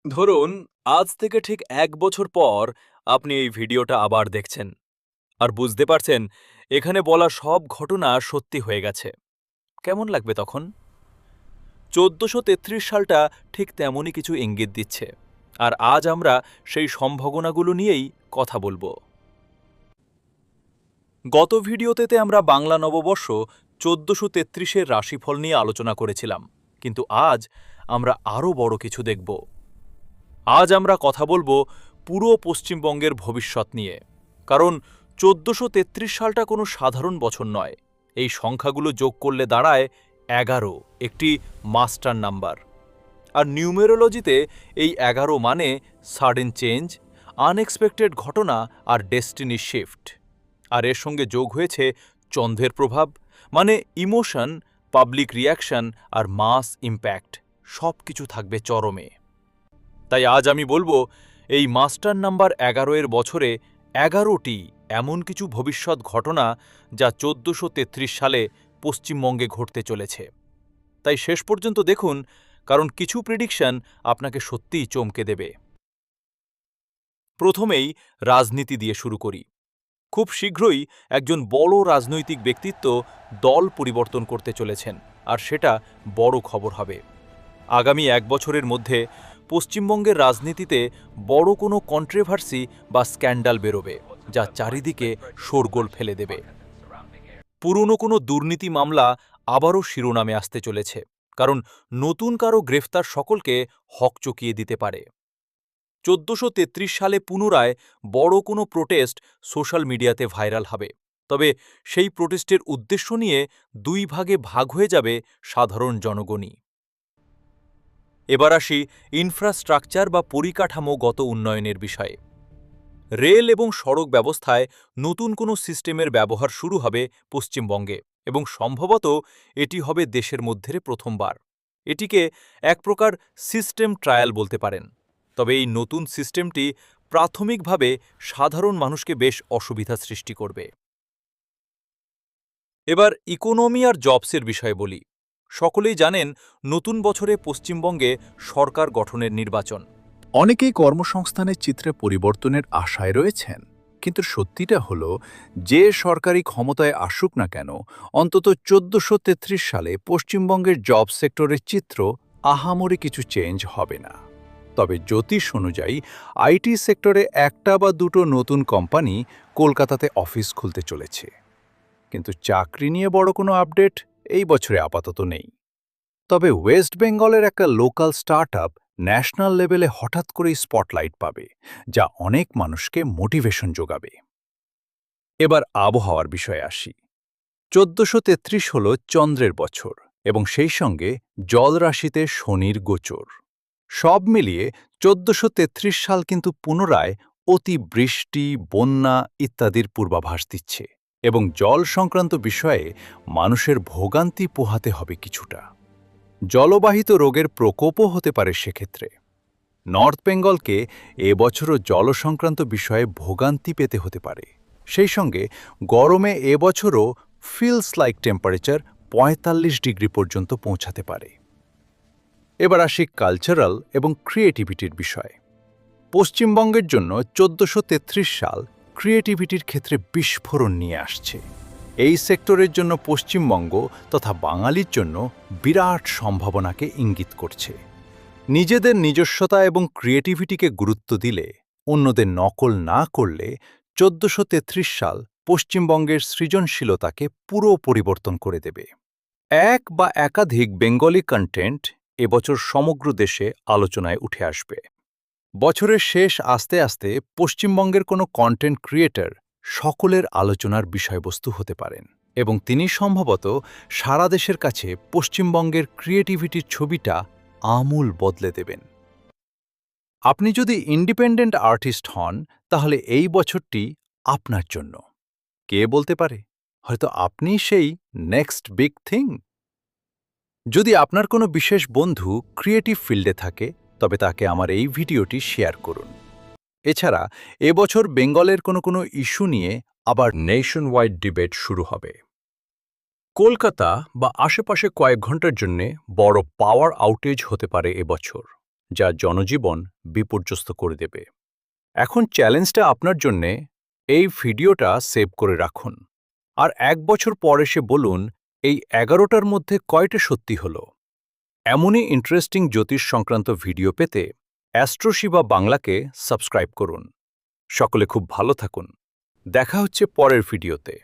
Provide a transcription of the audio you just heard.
ধরুন, আজ থেকে ঠিক ১ বছর পর আপনি এই ভিডিওটা আবার দেখছেন আর বুঝতে পারছেন এখানে বলা সব ঘটনা সত্যি হয়ে গেছে। কেমন লাগবে তখন? ১৪৩৩ সালটা ঠিক তেমনই কিছু ইঙ্গিত দিচ্ছে। আর আজ আমরা সেই সম্ভাবনাগুলো নিয়েই কথা বলবো। গত ভিডিওতে আমরা বাংলা নববর্ষ ১৪৩৩-এর রাশিফল নিয়ে আলোচনা করেছিলাম, কিন্তু আজ আমরা আরও বড় কিছু দেখব। আজ আমরা কথা বলবো পুরো পশ্চিমবঙ্গের ভবিষ্যৎ নিয়ে, কারণ ১৪৩৩ সালটা কোনো সাধারণ বছর নয়। এই সংখ্যাগুলো যোগ করলে দাঁড়ায় ১১, একটি মাস্টার নাম্বার। আর নিউমেরোলজিতে এই ১১ মানে সাডেন চেঞ্জ, আনএক্সপেক্টেড ঘটনা আর ডেস্টিনি শিফট। আর এর সঙ্গে যোগ হয়েছে চন্দ্রের প্রভাব, মানে ইমোশন, পাবলিক রিয়াকশন আর মাস ইম্প্যাক্ট। সব কিছু থাকবে চরমে। তাই আজ আমি বলবো, এই মাস্টার নাম্বার ১১ বছরে ১১টি এমন কিছু ভবিষ্যৎ ঘটনা যা ১৪৩৩ সালে পশ্চিমবঙ্গে ঘটতে চলেছে। তাই শেষ পর্যন্ত দেখুন, কারণ কিছু প্রেডিকশন আপনাকে সত্যিই চমকে দেবে। প্রথমেই রাজনীতি দিয়ে শুরু করি। খুব শীঘ্রই একজন বড় রাজনৈতিক ব্যক্তিত্ব দল পরিবর্তন করতে চলেছেন, আর সেটা বড় খবর হবে। আগামী ১ বছরের মধ্যে পশ্চিমবঙ্গের রাজনীতিতে বড় কোনো কন্ট্রোভার্সি বা স্ক্যান্ডাল বেরোবে, যা চারিদিকে শোরগোল ফেলে দেবে। পুরনো কোনো দুর্নীতি মামলা আবারও শিরোনামে আসতে চলেছে, কারণ নতুন কারো গ্রেফতার সকলকে হকচকিয়ে দিতে পারে। ১৪৩৩ সালে পুনরায় বড় কোনো প্রোটেস্ট সোশ্যাল মিডিয়াতে ভাইরাল হবে, তবে সেই প্রোটেস্টের উদ্দেশ্য নিয়ে দুই ভাগে ভাগ হয়ে যাবে সাধারণ জনগণই। এবার আসি ইনফ্রাস্ট্রাকচার বা পরিকাঠামোগত উন্নয়নের বিষয়ে। রেল এবং সড়ক ব্যবস্থায় নতুন কোনো সিস্টেমের ব্যবহার শুরু হবে পশ্চিমবঙ্গে, এবং সম্ভবত এটি হবে দেশের মধ্যে প্রথমবার। এটিকে এক প্রকার সিস্টেম ট্রায়াল বলতে পারেন। তবে এই নতুন সিস্টেমটি প্রাথমিকভাবে সাধারণ মানুষকে বেশ অসুবিধা সৃষ্টি করবে। এবার ইকোনমি আর জবসের বিষয়ে বলি। সকলেই জানেন, নতুন বছরে পশ্চিমবঙ্গে সরকার গঠনের নির্বাচন। অনেকেই কর্মসংস্থানের চিত্রে পরিবর্তনের আশায় রয়েছেন, কিন্তু সত্যিটা হলো, যে সরকারি ক্ষমতায় আসুক না কেন, অন্তত ১৪৩৩ সালে পশ্চিমবঙ্গের জব সেক্টরের চিত্র আহামরি কিছু চেঞ্জ হবে না। তবে জ্যোতিষ অনুযায়ী আইটি সেক্টরে একটা বা দুটো নতুন কোম্পানি কলকাতাতে অফিস খুলতে চলেছে, কিন্তু চাকরি নিয়ে বড় কোনো আপডেট এই বছরে আপাতত নেই। তবে ওয়েস্ট বেঙ্গলের একটা লোকাল স্টার্টআপ ন্যাশনাল লেভেলে হঠাৎ করেই স্পটলাইট পাবে, যা অনেক মানুষকে মোটিভেশন যোগাবে। এবার আবহাওয়ার বিষয়ে আসি। ১৪৩৩ হল চন্দ্রের বছর, এবং সেই সঙ্গে জলরাশিতে শনির গোচর। সব মিলিয়ে ১৪৩৩ সাল কিন্তু পুনরায় অতি বৃষ্টি, বন্যা ইত্যাদির পূর্বাভাস দিচ্ছে, এবং জল সংক্রান্ত বিষয়ে মানুষের ভোগান্তি পোহাতে হবে কিছুটা। জলবাহিত রোগের প্রকোপও হতে পারে সেক্ষেত্রে। নর্থ বেঙ্গলকে এবছরও জল সংক্রান্ত বিষয়ে ভোগান্তি পেতে হতে পারে। সেই সঙ্গে গরমে এবছরও ফিলস লাইক টেম্পারেচার ৪৫ ডিগ্রি পর্যন্ত পৌঁছাতে পারে। এবার আসি কালচারাল এবং ক্রিয়েটিভিটির বিষয়ে। পশ্চিমবঙ্গের জন্য ১৪৩৩ সাল ক্রিয়েটিভিটির ক্ষেত্রে বিস্ফোরণ নিয়ে আসছে। এই সেক্টরের জন্য পশ্চিমবঙ্গ তথা বাঙালির জন্য বিরাট সম্ভাবনাকে ইঙ্গিত করছে। নিজেদের নিজস্বতা এবং ক্রিয়েটিভিটিকে গুরুত্ব দিলে, অন্যদের নকল না করলে, ১৪৩৩ সাল পশ্চিমবঙ্গের সৃজনশীলতাকে পুরো পরিবর্তন করে দেবে। এক বা একাধিক বেঙ্গলি কন্টেন্ট এবছর সমগ্র দেশে আলোচনায় উঠে আসবে। বছরের শেষ আসতে আসতে পশ্চিমবঙ্গের কোনো কন্টেন্ট ক্রিয়েটর সকলের আলোচনার বিষয়বস্তু হতে পারেন, এবং তিনি সম্ভবত সারা দেশের কাছে পশ্চিমবঙ্গের ক্রিয়েটিভিটির ছবিটা আমূল বদলে দেবেন। আপনি যদি ইন্ডিপেন্ডেন্ট আর্টিস্ট হন, তাহলে এই বছরটি আপনার জন্য। কে বলতে পারে, হয়তো আপনি সেই নেক্সট বিগ থিং। যদি আপনার কোনো বিশেষ বন্ধু ক্রিয়েটিভ ফিল্ডে থাকে, তবে তাকে আমার এই ভিডিওটি শেয়ার করুন। এছাড়া এবছর বেঙ্গলের কোনো ইস্যু নিয়ে আবার নেশন ওয়াইড ডিবেট শুরু হবে। কলকাতা বা আশেপাশে কয়েক ঘন্টার জন্য বড় পাওয়ার আউটেজ হতে পারে এবছর, যা জনজীবন বিপর্যস্ত করে দেবে। এখন চ্যালেঞ্জটা আপনার জন্যে, এই ভিডিওটা সেভ করে রাখুন আর 1 বছর পর এসে বলুন এই 11টার মধ্যে কয়টা সত্যি হলো। এমনই ইন্টারেস্টিং জ্যোতিষ সংক্রান্ত ভিডিও পেতে অ্যাস্ট্রোশিবা বাংলাকে সাবস্ক্রাইব করুন। সকলে খুব ভালো থাকুন। দেখা হচ্ছে পরের ভিডিওতে।